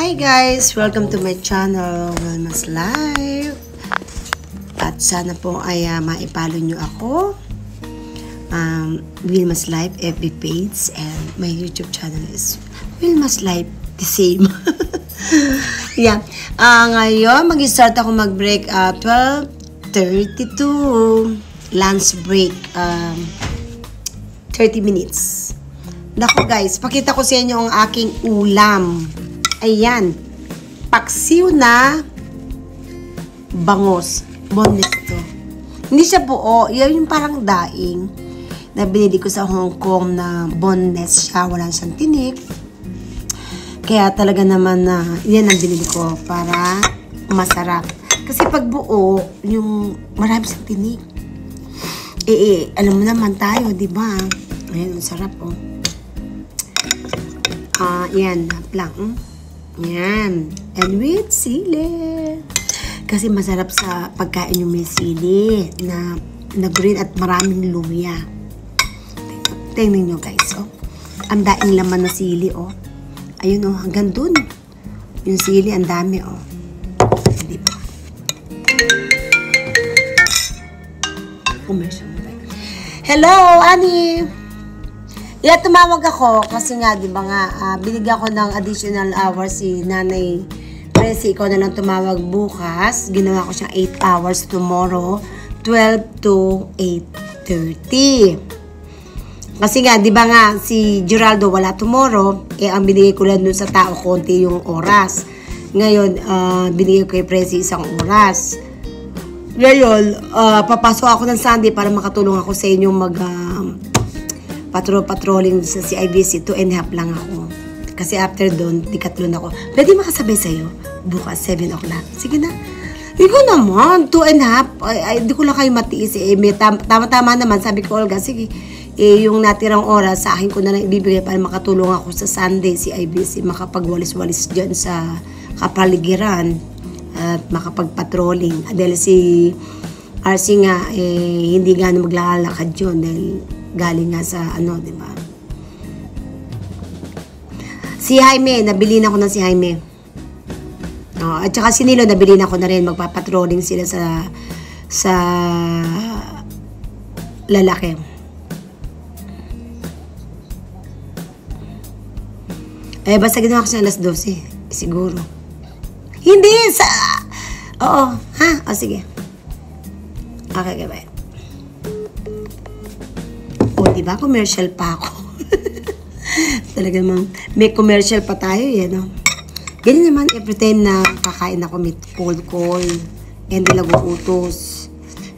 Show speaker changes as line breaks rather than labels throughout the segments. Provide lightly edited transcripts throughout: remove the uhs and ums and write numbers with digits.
Hi guys! Welcome to my channel, Wilma's Life. At sana po ay maipalo nyo ako. Wilma's Life FB page and my YouTube channel is Wilma's Life, the same. Yeah. Ngayon, mag-start ako mag-break 12:32. Lunch break. 30 minutes. Nako guys, pakita ko sa inyo ang aking ulam. Ayan. Paksiw na bangos. Boneless to. Hindi siya buo. Yan yung parang daing na binili ko sa Hong Kong na boneless siya. Wala siyang tinik. Kaya talaga naman na yan ang binili ko para masarap. Kasi pag buo, yung marami siyang tinik. Alam mo naman tayo, di ba? Ayan, ang sarap, oh. Yan, lang. Yan. And with sili. Kasi masarap sa pagkain yung may sili na green at maraming luya. Tingnan nyo, guys, oh. Ang daing laman na sili, oh. Ayun, oh, hanggang dun. Yung sili, ang dami, oh. Di ba? Hello, Annie! Yeah, tumawag ako kasi nga, di ba nga, binigyan ko ng additional hours si Nanay Presi. Ikaw na lang tumawag bukas. Ginawa ko siyang 8 hours tomorrow, 12 to 8:30. Kasi nga, di ba nga, si Geraldo wala tomorrow, ang binigay ko lang dun sa tao, konti yung oras. Ngayon, binigay ko kay Presi 1 oras. Ngayon, papasok ako ng Sunday para makatulong ako sa inyong patrolling sa CIBC. 2.5 lang ako. Kasi after doon, dikatlon ako. Pwede makasabay sa'yo. Bukas, 7 o'clock. Sige na. Ikaw naman, 2.5. Di ko lang kayo matiis. Tama-tama naman. Sabi ko, Olga, sige. Yung natirang oras, sa akin ko na lang ibibigay para makatulong ako sa Sunday, CIBC. Makapagwalis-walis dyan sa kapaligiran. At makapag-patrolling. Dahil si RC nga, hindi gano'n maglalakad yun. Dahil galing nga sa ano, di ba? Si Jaime, nabili na ako ng si Jaime. At saka si Nilo, nabili na ako na rin. Magpapatrolling sila sa lalaki. Basta ginawa ko siya alas 12. Siguro. Hindi, oo, ha? O, sige. Okay, bye. O, diba? Commercial pa ako. Talaga naman, may commercial pa tayo, yan, no? Ganyan naman, every time na kakain ako, may cold call, hindi laguutos.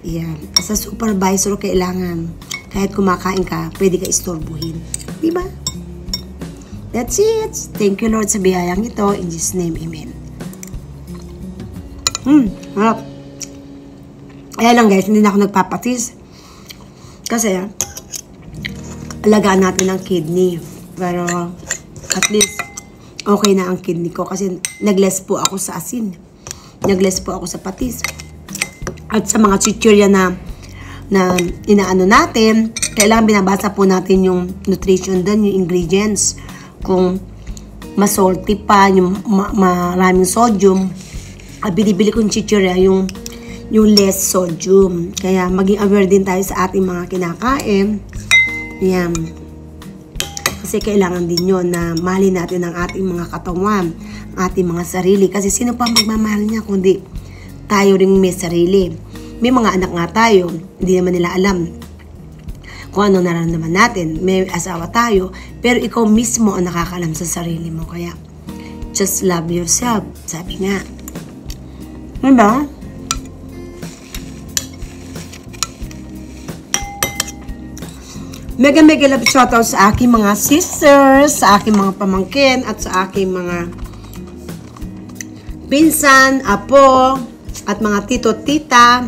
Yan. As a supervisor, kailangan, kahit kumakain ka, pwede ka istorbuhin. Diba? That's it. Thank you, Lord, sa biyayang ito. In Jesus' name, amen. Harap. Ayan lang guys, hindi na ako nagpapatis. Kasi, alagaan natin ang kidney. Pero, at least, okay na ang kidney ko. Kasi, nag-less po ako sa asin. Nag-less po ako sa patis. At sa mga chichirya na inaano natin, kailangan binabasa po natin yung nutrition doon, yung ingredients. Kung masalty pa, yung maraming sodium, binibili kong chichirya yung less sodium. Kaya maging aware din tayo sa ating mga kinakain. Yan. Kasi kailangan din yun na mahalin natin ang ating mga katawan, ang ating mga sarili. Kasi sino pa magmamahal niya kundi tayo rin may sarili. May mga anak nga tayo, hindi naman nila alam kung ano nararamdaman natin. May asawa tayo, pero ikaw mismo ang nakakaalam sa sarili mo. Kaya, just love yourself. Sabi nga. Diba? Mega love shoutout sa aking mga sisters, sa aking mga pamangkin, at sa aking mga pinsan, apo, at mga tito, tita,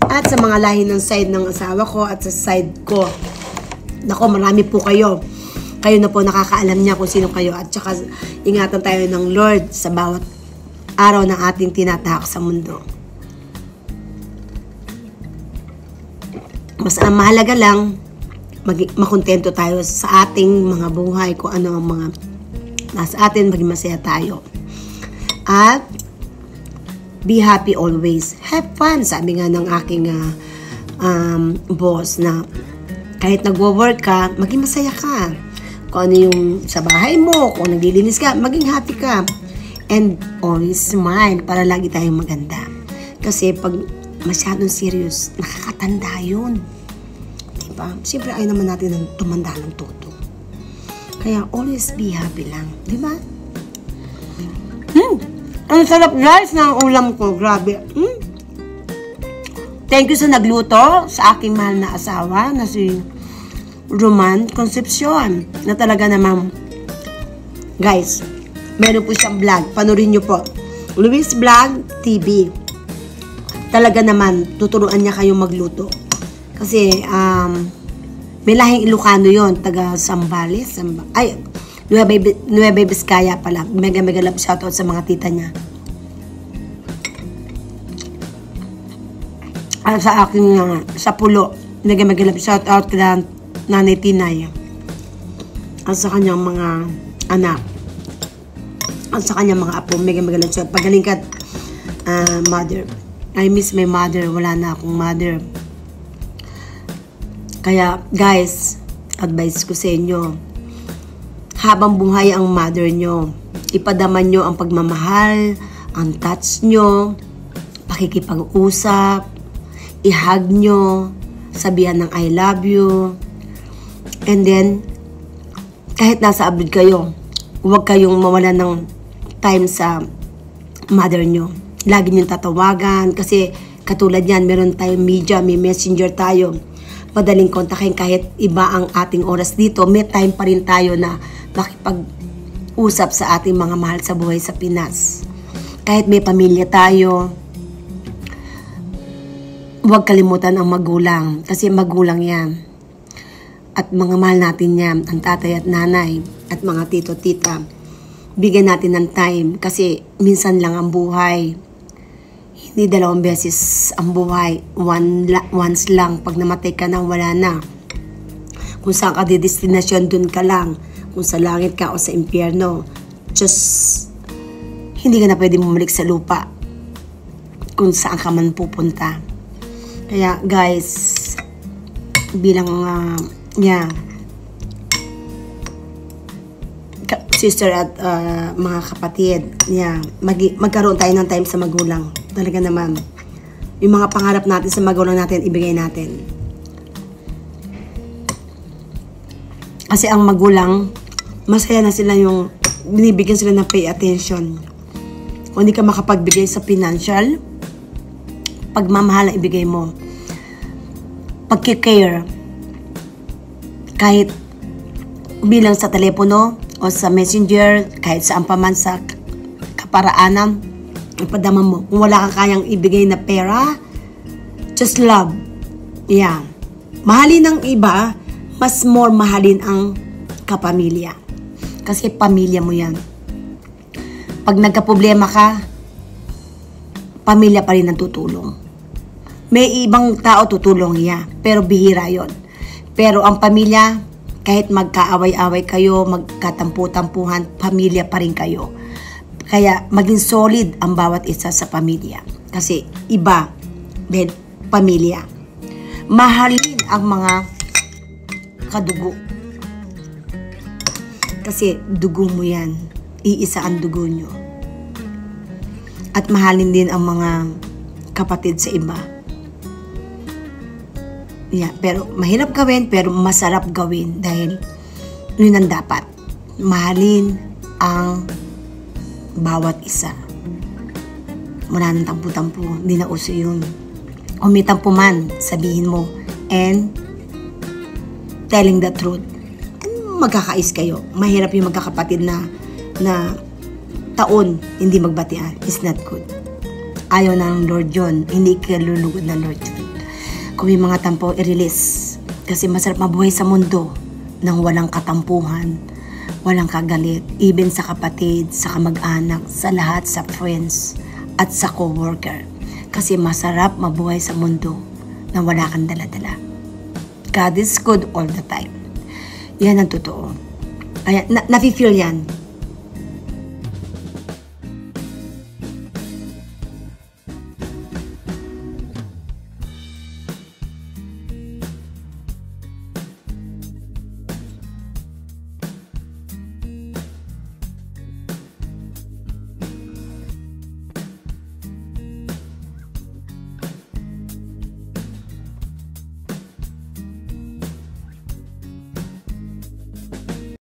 at sa mga lahi ng side ng asawa ko at sa side ko. Nako, marami po kayo. Kayo na po nakakaalam niya kung sino kayo. At saka ingatan tayo ng Lord sa bawat araw ng ating tinatahak sa mundo. Mas ang mahalaga lang, makontento tayo sa ating mga buhay, kung ano ang mga nasa atin, maging masaya tayo. At be happy always. Have fun. Sabi nga ng aking boss na kahit nagwo-work ka, maging masaya ka. Kung ano yung sa bahay mo, kung naglilinis ka, maging happy ka. And always smile para lagi tayong maganda. Kasi pag masyadong serious, nakakatanda yun. Diba? Siyempre ayaw naman natin ng tumanda ng todo. Kaya always be happy lang. Diba? Ang sarap guys ng ulam ko. Grabe. Thank you sa nagluto sa aking mahal na asawa na si Roman Concepcion. Na talaga naman, guys, meron po siyang vlog. Panurin nyo po. Luis Vlog TV. Talaga naman, tuturuan niya kayong magluto. Kasi, may lahing Ilocano yon, taga Zambales. Nueva Vizcaya pala. Mega love shoutout sa mga tita niya. At sa aking, sa Pulo. Mega love shoutout kila Nanay Tinay. At sa kanyang mga anak. At sa kanyang mga apo. Mega love shoutout. Pagaling ka, mother. I miss my mother. Wala na akong mother. Kaya, guys, advice ko sa inyo, habang buhay ang mother nyo, ipadaman nyo ang pagmamahal, ang touch nyo, pakikipag-usap, i-hug nyo, sabihan ng I love you, and then, kahit nasa abroad kayo, huwag kayong mawalan ng time sa mother nyo. Lagi nyo tatawagan, kasi katulad yan, meron tayong media, may messenger tayo, madaling kontakin kahit iba ang ating oras dito, may time pa rin tayo na makipag-usap sa ating mga mahal sa buhay sa Pinas. Kahit may pamilya tayo, huwag kalimutan ang magulang, kasi magulang yan. At mga mahal natin yan, ang tatay at nanay, at mga tito-tita. Bigyan natin ng time, kasi minsan lang ang buhay. Hindi 2 beses ang buhay. Once lang. Pag namatay ka na, wala na. Kung saan ka di destinasyon, dun ka lang. Kung sa langit ka o sa impyerno. Just, hindi ka na pwede bumalik sa lupa. Kung saan ka man pupunta. Kaya, guys, bilang, sister at mga kapatid, magkaroon tayo ng time sa magulang. Talaga naman, yung mga pangarap natin sa magulang natin, ibigay natin. Kasi ang magulang, masaya na sila yung binibigyan sila ng pay attention. Kung hindi ka makapagbigay sa financial, pagmamahal ang ibigay mo. Pagkikare, kahit bilang sa telepono o sa messenger, kahit saan pa man sa kaparaanan, ipadama mo. Kung wala kang kayang ibigay na pera, just love. Yeah. Mahalin ng iba, mas more mahalin ang kapamilya. Kasi pamilya mo yan. Pag nagka-problema ka, pamilya pa rin ang tutulong. May ibang tao tutulong, pero bihira yon. Pero ang pamilya, kahit magkaaway-away kayo, magkatampu-tampuhan, pamilya pa rin kayo. Kaya maging solid ang bawat isa sa pamilya. Kasi iba, pamilya. Mahalin ang mga kadugo. Kasi dugo mo yan. Iisa ang dugo nyo. At mahalin din ang mga kapatid sa iba. Pero mahirap gawin, pero masarap gawin dahil yun ang dapat. Mahalin ang bawat isa. Wala nang tampu-tampu. Hindi na uso yun. Kung may tampu man, sabihin mo. And telling the truth. And magkakais kayo. Mahirap yung magkakapatid na taon hindi magbatian. It's not good. Ayaw na ng Lord yun. Hindi kalulugod ng Lord yun. Kung may mga tampo, i-release. Kasi masarap mabuhay sa mundo nang walang katampuhan, walang kagalit, even sa kapatid, sa kamag-anak, sa lahat, sa friends, at sa co-worker. Kasi masarap mabuhay sa mundo na wala kang dala-dala. God is good all the time. Yan ang totoo. Kaya, nafe-feel yan.